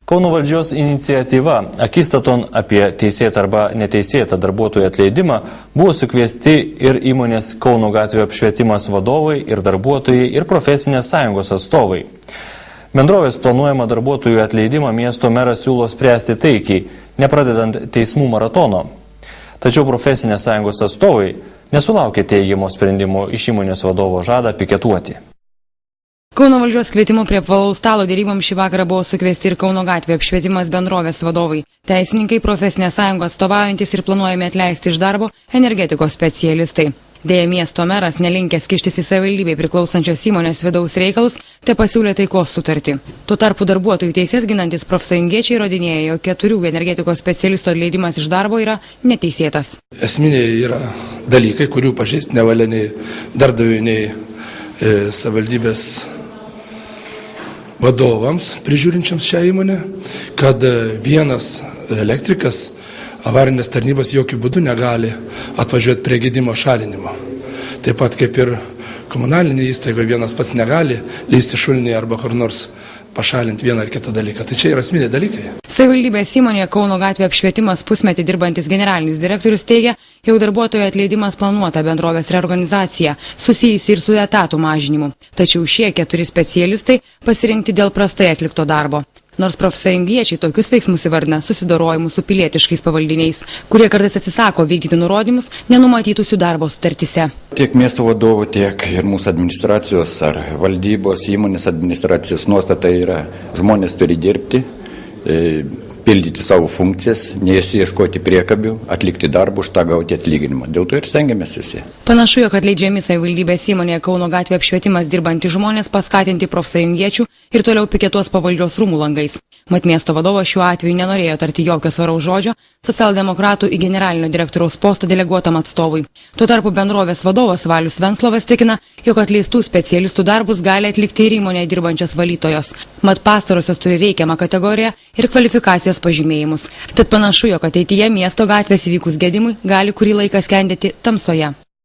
Kauno valdžios iniciatyva akistaton apie teisėtą arba neteisėtą darbuotojų atleidimą buvo sukviesti ir įmonės Kauno gatvių apšvietimas vadovai, ir darbuotojai, ir profesinės sąjungos atstovai. Bendrovės planuojama darbuotojų atleidimą miesto meras siūlo spręsti taikiai, nepradedant teismų maratono. Tačiau profesinės sąjungos atstovai nesulaukė teigiamo sprendimo, iš įmonės vadovo žada piketuoti. Kauno valdžios kvietimu prie apvalaus stalo dėryboms šį vakarą buvo sukviesti ir Kauno gatvių apšvietimas bendrovės vadovai, teisininkai, profesinės sąjungos atstovaujantis ir planuojami atleisti iš darbo energetikos specialistai. Deja, miesto meras, nelinkęs kištis į savivaldybei priklausančios įmonės vidaus reikalus, te pasiūlė taikos sutartį. Tuo tarpu darbuotojų teisės ginantis profsąjungiečiai įrodinėja, jog 4 energetikos specialistų atleidimas iš darbo yra neteisėtas. Esminiai yra dalykai, kurių pažeisti nevalia nei darbdaviui, nei savivaldybės vadovams, prižiūrinčiams šią įmonę, kad vienas elektrikas avarinės tarnybos jokių būdų negali atvažiuoti prie gedimo šalinimo. Taip pat kaip ir komunalinė įstaiga vienas pats negali leisti šulinį arba kur nors pašalinti vieną ar kitą dalyką. Tai čia yra esminiai dalykai. Savivaldybės įmonėje Kauno gatvių apšvietimas pusmetį dirbantis generalinis direktorius teigia, jog darbuotojų atleidimas planuota bendrovės reorganizacija, susijusi ir su etatų mažinimu. Tačiau šie 4 specialistai pasirinkti dėl prastai atlikto darbo. Nors profsąjungiečiai tokius veiksmus įvardina susidorojimus su pilietiškais pavaldiniais, kurie kartais atsisako vykdyti nurodymus nenumatytus jų darbo sutartyse. Tiek miesto vadovų, tiek ir mūsų administracijos ar valdybos įmonės administracijos nuostata yra, žmonės turi dirbti, pildyti savo funkcijas, neieškoti priekabių, atlikti darbą, už tą gauti atlyginimą. Dėl to ir stengiamės visi. Panašu, jog atleidžiami savivaldybės įmonėje Kauno gatvių apšvietimas dirbantys žmonės paskatinti profsąjungiečių ir toliau piketuos po valdžios rūmų langais. Mat miesto vadovas šiuo atveju nenorėjo tarti jokio svaraus žodžio socialdemokratų į generalinio direktoriaus postą deleguotam atstovui. Tuo tarpu bendrovės vadovas Valius Venslovas tikina, jog atleistų specialistų darbus gali atlikti ir įmonėje dirbančios valytojos. Mat pastarosios turi reikiamą kategoriją ir kvalifikacijos pažymėjimus. Tad panašu, jog ateityje miesto gatvės įvykus gedimui gali kurį laiką skendėti tamsoje.